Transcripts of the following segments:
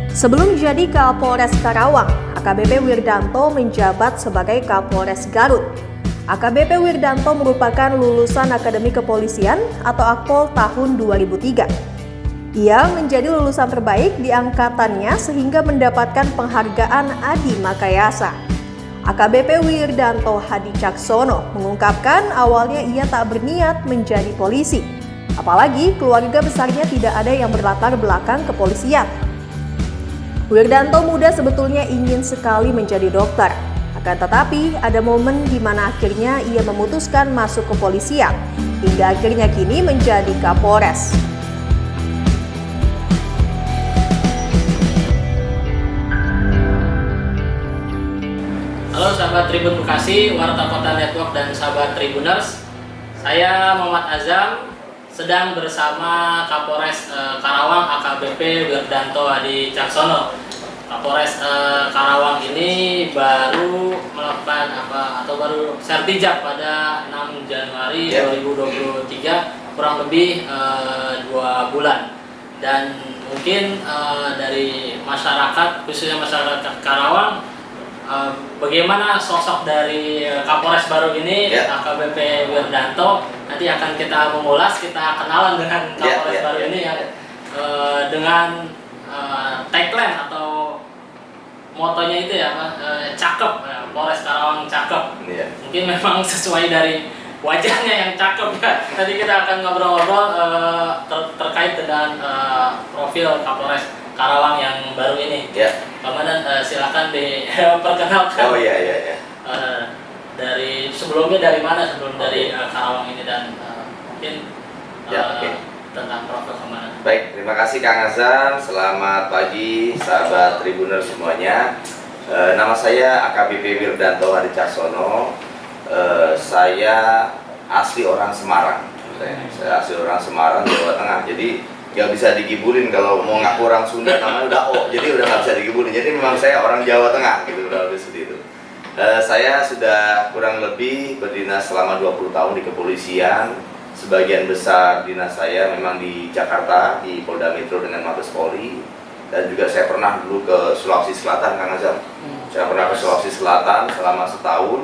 Sebelum jadi Kapolres Karawang, AKBP Wirdanto menjabat sebagai Kapolres Garut. AKBP Wirdanto merupakan lulusan Akademi Kepolisian atau Akpol tahun 2003. Ia menjadi lulusan terbaik di angkatannya sehingga mendapatkan penghargaan Adi Makayasa. AKBP Wirdanto Hadi Caksono mengungkapkan awalnya ia tak berniat menjadi polisi. Apalagi keluarga besarnya tidak ada yang berlatar belakang kepolisian. Wirdanto muda sebetulnya ingin sekali menjadi dokter. Akan tetapi ada momen di mana akhirnya ia memutuskan masuk kepolisian hingga akhirnya kini menjadi Kapolres. Halo sahabat Tribun Bekasi, Warta Kota Network dan sahabat Tribuners. Saya Muhammad Azam sedang bersama Kapolres Karawang AKBP Wirdanto Hadi Caksono. Kapolres Karawang ini baru melakukan baru sertijab pada 6 Januari 2023, kurang lebih 2 bulan. Dan mungkin dari masyarakat, khususnya masyarakat Karawang, bagaimana sosok dari Kapolres baru ini, AKBP Wirdanto. Nanti akan kita mengulas, kita kenalan dengan Kapolres baru ini yang dengan tagline atau motonya itu cakep, Polres Karawang cakep. Mungkin memang sesuai dari wajahnya yang cakep ya. Tadi kita akan ngobrol-ngobrol terkait dengan profil Kapolres Karawang yang baru ini. Komandan, silakan diperkenalkan. Dari sebelumnya dari mana dari Karawang ini dan mungkin tentang profil komandan. Baik, terima kasih Kang Azam. Selamat pagi sahabat Tribuner semuanya. Nama saya AKBP Wirdanto Hadi Caksono. Saya asli orang Semarang. Saya asli orang Semarang, Jawa Tengah. Jadi nggak bisa digibulin kalau mau ngaku orang Sunda, namanya udah jadi udah nggak bisa digibulin. Jadi memang saya orang Jawa Tengah gitu, udah seperti itu. Saya sudah kurang lebih berdinas selama 20 tahun di kepolisian. Sebagian besar dinas saya memang di Jakarta, di Polda Metro dengan Mabes Polri. Dan juga saya pernah dulu ke Sulawesi Selatan, Kang Azam. Saya pernah ke Sulawesi Selatan selama setahun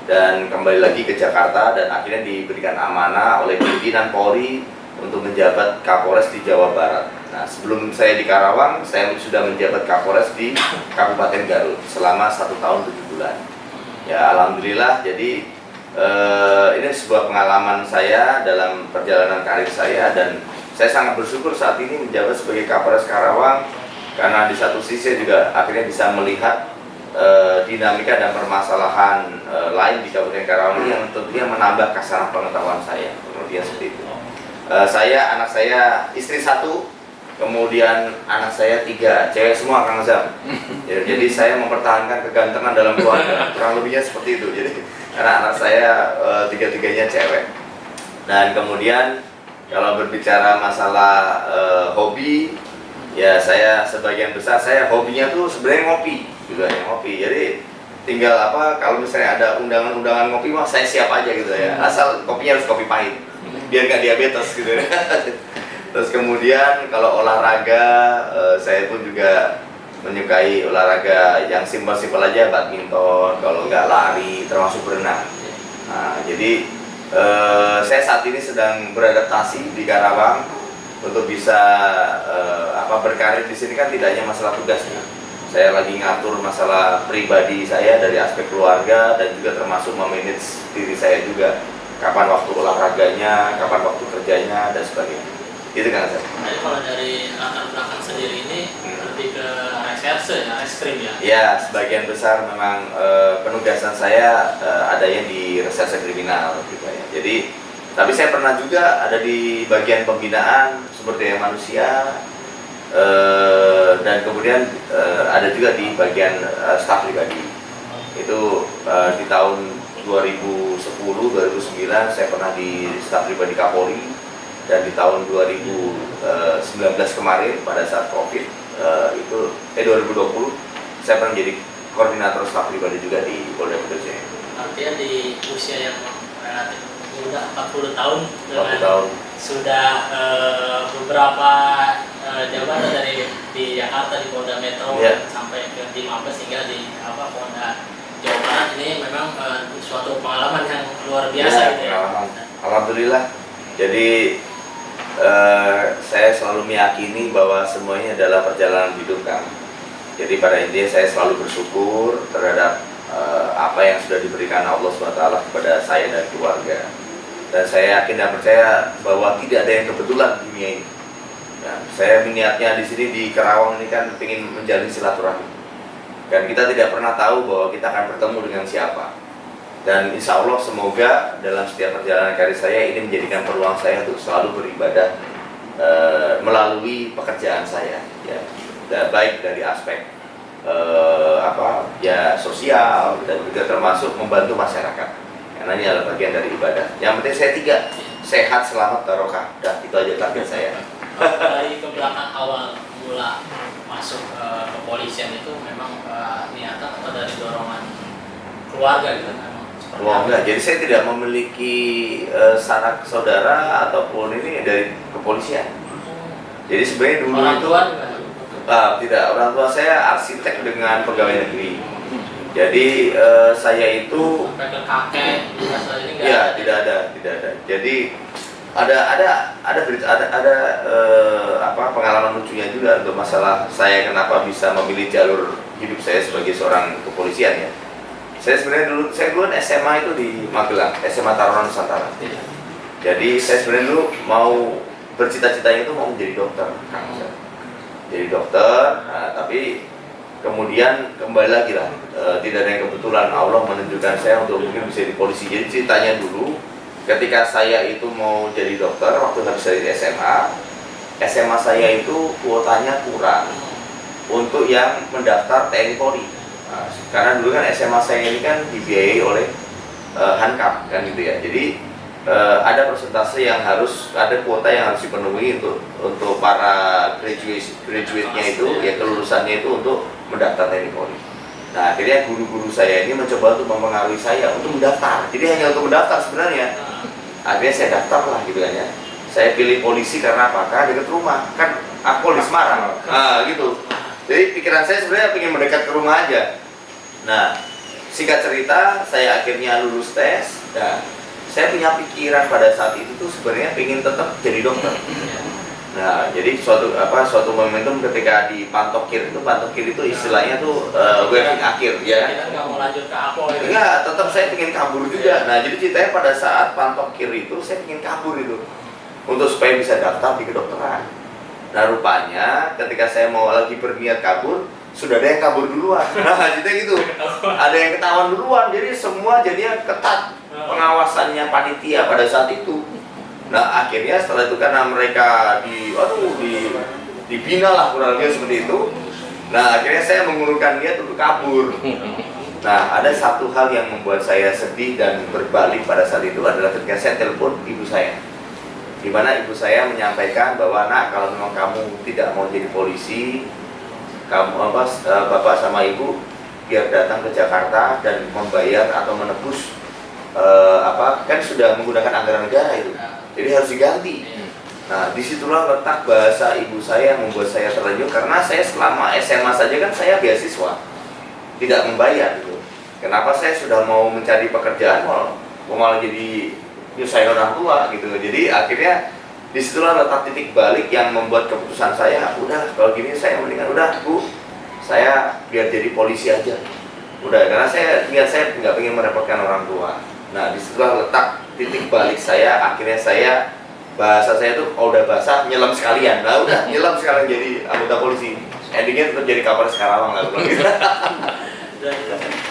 dan kembali lagi ke Jakarta dan akhirnya diberikan amanah oleh pimpinan Polri untuk menjabat Kapolres di Jawa Barat. Nah, sebelum saya di Karawang, saya sudah menjabat Kapolres di Kabupaten Garut selama 1 tahun 7 bulan. Ya, alhamdulillah. Jadi ini sebuah pengalaman saya dalam perjalanan karir saya dan saya sangat bersyukur saat ini menjabat sebagai Kapolres Karawang karena di satu sisi juga akhirnya bisa melihat dinamika dan permasalahan lain di Kabupaten Karawang yang tentunya menambah kasaran pengetahuan saya. Kemudian seperti itu. Anak saya istri 1, kemudian anak saya 3, cewek semua, Kang Azam. Jadi saya mempertahankan kegantengan dalam keluarga, kurang lebihnya seperti itu. Jadi karena anak saya 3-tiganya cewek. Dan kemudian kalau berbicara masalah hobi, ya saya sebagian besar saya hobinya tuh sebenarnya ngopi, juga ngopi. Jadi tinggal kalau misalnya ada undangan-undangan ngopi mah saya siap aja gitu ya. Asal kopinya harus kopi pahit, biar nggak diabetes gitu ya. Terus kemudian kalau olahraga, saya pun juga menyukai olahraga yang simpel-simpel aja, badminton, kalau nggak lari, termasuk berenang. Nah, jadi saya saat ini sedang beradaptasi di Karawang untuk bisa berkarir di sini kan tidak hanya masalah tugasnya. Saya lagi ngatur masalah pribadi saya dari aspek keluarga dan juga termasuk memanage diri saya juga. Kapan waktu olahraganya, kapan waktu kerjanya dan sebagainya. Itu kan saya. Jadi kalau dari latar belakang sendiri ini lebih ke reserse ya, reskrim ya? Ya, sebagian besar memang penugasan saya adanya di reserse kriminal gitu ya. Jadi, tapi saya pernah juga ada di bagian pembinaan sumber daya manusia dan kemudian ada juga di bagian staf pribadi. Itu di tahun 2010-2009 saya pernah di staf pribadi Kapolri. Dan di tahun 2019 kemarin pada saat COVID 2020 saya pernah menjadi koordinator staf pribadi juga di Polda Metro Jaya. Artinya di usia yang relatif muda, 40 tahun, 40 tahun. Sudah beberapa jabatan dari di Jakarta di Polda Metro sampai ke di Mabes hingga di Polda Jawa Barat, ini memang suatu pengalaman yang luar biasa gitu ya. Alhamdulillah. Jadi saya selalu meyakini bahwa semuanya adalah perjalanan hidup kan. Jadi pada intinya saya selalu bersyukur terhadap apa yang sudah diberikan Allah SWT kepada saya dan keluarga. Dan saya yakin dan percaya bahwa tidak ada yang kebetulan di dunia ini. Nah, saya niatnya di sini di Karawang ini kan ingin menjalin silaturahmi. Dan kita tidak pernah tahu bahwa kita akan bertemu dengan siapa. Dan insya Allah semoga dalam setiap perjalanan karir saya ini menjadikan peluang saya untuk selalu beribadah melalui pekerjaan saya. Ya, baik dari aspek sosial dan juga termasuk membantu masyarakat. Karena ini adalah bagian dari ibadah. Yang penting saya 3, sehat, selamat, barokah. Dah, itu aja target saya. Dari ke belakang awal mula masuk kepolisian itu memang niatan atau dari dorongan keluarga gitu kan? Enggak, jadi saya tidak memiliki sanak saudara ataupun ini dari kepolisian. Jadi sebenarnya dulu orang itu tua tidak, orang tua saya arsitek dengan pegawai negeri. Jadi saya itu sampai ke kakek ini enggak? Ya, tidak ada. Jadi ada pengalaman lucunya juga untuk masalah saya kenapa bisa memilih jalur hidup saya sebagai seorang kepolisian ya. Saya sebenarnya dulu SMA itu di Magelang, SMA Taruna Nusantara. Jadi saya sebenarnya dulu mau bercita-citanya itu mau menjadi dokter. Jadi dokter, nah, tapi kemudian kembali lagi lah, tidak ada yang kebetulan Allah menunjukkan saya untuk mungkin bisa di polisi. Jadi ceritanya dulu ketika saya itu mau jadi dokter waktu habis dari SMA saya itu kuotanya kurang untuk yang mendaftar TNI Polri. Nah, karena dulu kan SMA saya ini kan dibiayai oleh Hankam kan gitu ya. Jadi ada persentase yang ada kuota yang harus dipenuhi untuk para graduate-nya itu ya, kelulusannya itu untuk mendaftar TNI Polri. Nah, akhirnya guru-guru saya ini mencoba untuk mempengaruhi saya untuk mendaftar. Jadi hanya untuk mendaftar sebenarnya. Akhirnya saya daftar lah gitu kan ya. Saya pilih polisi karena apa? Karena dekat rumah. Kan aku di Semarang. Nah, gitu. Jadi pikiran saya sebenarnya ingin mendekat ke rumah aja. Nah, singkat cerita, saya akhirnya lulus tes. Nah, saya punya pikiran pada saat itu tuh sebenarnya ingin tetap jadi dokter. Nah, jadi suatu momentum ketika di Pantokir itu istilahnya tuh waving akhir ya. Kita nggak mau lanjut ke Apol itu. Enggak, tetap saya ingin kabur juga. Nah, jadi ceritanya pada saat Pantokir itu saya ingin kabur itu untuk supaya bisa daftar di kedokteran. Nah, rupanya ketika saya mau lagi berniat kabur, sudah ada yang kabur duluan. Nah, jadi gitu. Ada yang ketahuan duluan. Jadi semua jadinya ketat pengawasannya panitia pada saat itu. Nah, akhirnya setelah itu karena mereka dibina lah kurang lebih seperti itu. Nah, akhirnya saya mengurungkan niat untuk kabur. Nah, ada satu hal yang membuat saya sedih dan berbalik pada saat itu adalah ketika saya telepon ibu saya. Di mana ibu saya menyampaikan bahwa, "Nak, kalau memang kamu tidak mau jadi polisi, bapak sama ibu biar datang ke Jakarta dan membayar atau menebus kan sudah menggunakan anggaran negara itu. Jadi harus diganti." Nah, disitulah letak bahasa ibu saya yang membuat saya terlenyuk karena saya selama SMA saja kan saya beasiswa, tidak membayar gitu. Kenapa saya sudah mau mencari pekerjaan malah jadi nyusahin orang tua gitu. Jadi akhirnya disitulah letak titik balik yang membuat keputusan saya, udah kalau gini saya mendingan udah Bu, saya biar jadi polisi aja. Udah, karena saya nggak pengen merepotkan orang tua. Nah, disitulah letak titik balik saya. Akhirnya bahasa saya tuh kalau udah basah nyelam sekalian. Nah, udah nyelam sekalian jadi anggota polisi. Endingnya tetap jadi Kapolres Karawang lah.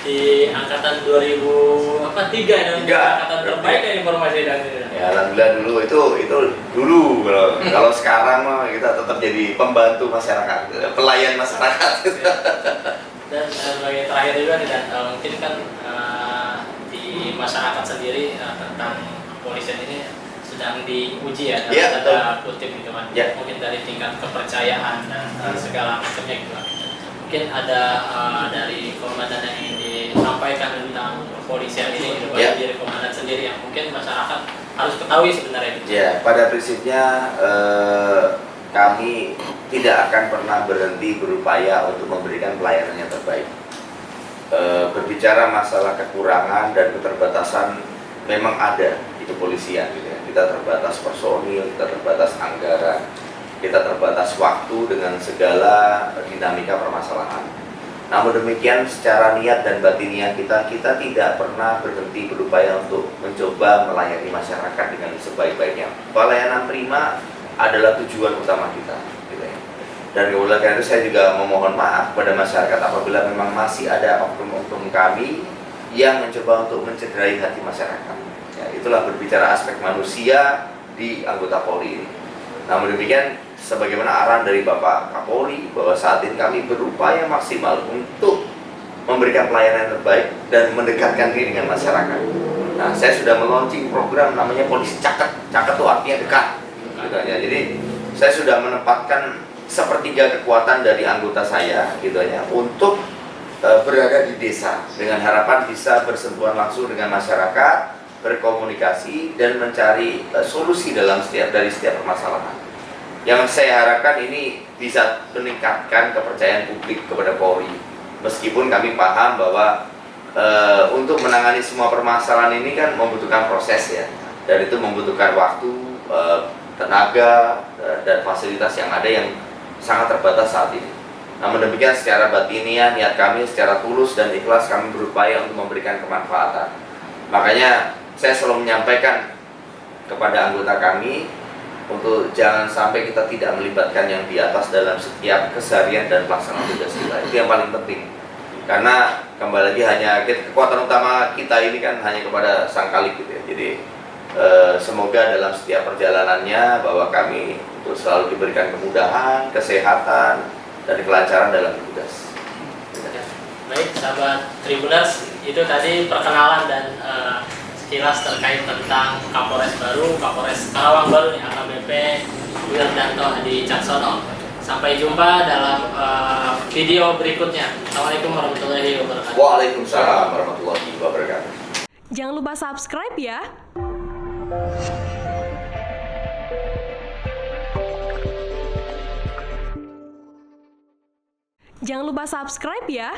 Di angkatan 2003 dan angkatan terbaik ya informasi dan ya, alhamdulillah dulu itu dulu. Kalau sekarang mah kita tetap jadi pembantu masyarakat, pelayan masyarakat. Dan sebagai terakhir juga nih, dan mungkin kan di masyarakat sendiri tentang kepolisian ini sedang diuji ya, ada kutip gitu kan. Ya. Mungkin dari tingkat kepercayaan dan segala macamnya gitu kan. Mungkin ada dari komandan yang ingin disampaikan tentang kepolisian ini gitu, bagi diri komandan sendiri yang mungkin masyarakat harus ketahui sebenarnya gitu. Ya, pada prinsipnya kami tidak akan pernah berhenti berupaya untuk memberikan pelayanan yang terbaik. Berbicara masalah kekurangan dan keterbatasan memang ada di kepolisian gitu ya. Kita terbatas personil, kita terbatas anggaran, kita terbatas waktu dengan segala dinamika permasalahan. Namun demikian secara niat dan batiniah kita tidak pernah berhenti berupaya untuk mencoba melayani masyarakat dengan sebaik-baiknya. Pelayanan prima adalah tujuan utama kita gitu ya. Dan oleh karena itu saya juga memohon maaf kepada masyarakat apabila memang masih ada oknum-oknum kami yang mencoba untuk mencederai hati masyarakat. Ya, itulah berbicara aspek manusia di anggota Polri ini. Namun demikian, sebagaimana arahan dari Bapak Kapolri bahwa saat ini kami berupaya maksimal untuk memberikan pelayanan yang terbaik dan mendekatkan diri dengan masyarakat. Nah, saya sudah meluncing program namanya Polisi Caket. Caket itu artinya dekat. Gitu ya. Jadi saya sudah menempatkan sepertiga kekuatan dari anggota saya gitu ya untuk berada di desa dengan harapan bisa bersentuhan langsung dengan masyarakat, berkomunikasi dan mencari solusi dari setiap permasalahan. Yang saya harapkan ini bisa meningkatkan kepercayaan publik kepada Polri. Meskipun kami paham bahwa untuk menangani semua permasalahan ini kan membutuhkan proses ya, dan itu membutuhkan waktu, tenaga dan fasilitas yang ada yang sangat terbatas saat ini. Namun demikian secara batiniah niat kami secara tulus dan ikhlas kami berupaya untuk memberikan kemanfaatan. Makanya saya selalu menyampaikan kepada anggota kami untuk jangan sampai kita tidak melibatkan yang di atas dalam setiap keseharian dan pelaksanaan tugas kita. Itu yang paling penting. Karena kembali lagi kekuatan utama kita ini kan hanya kepada Sang Khalik gitu ya. Jadi semoga dalam setiap perjalanannya bahwa kami untuk selalu diberikan kemudahan, kesehatan, dan kelancaran dalam tugas. Baik, sahabat Tribuners, itu tadi perkenalan dan sekilas terkait tentang Kapolres baru, Kapolres Karawang baru nih, AKBP Wirdanto Hadi Caksono. Sampai jumpa dalam video berikutnya. Assalamualaikum warahmatullahi wabarakatuh. Waalaikumsalam warahmatullahi wabarakatuh. Jangan lupa subscribe ya. Jangan lupa subscribe ya.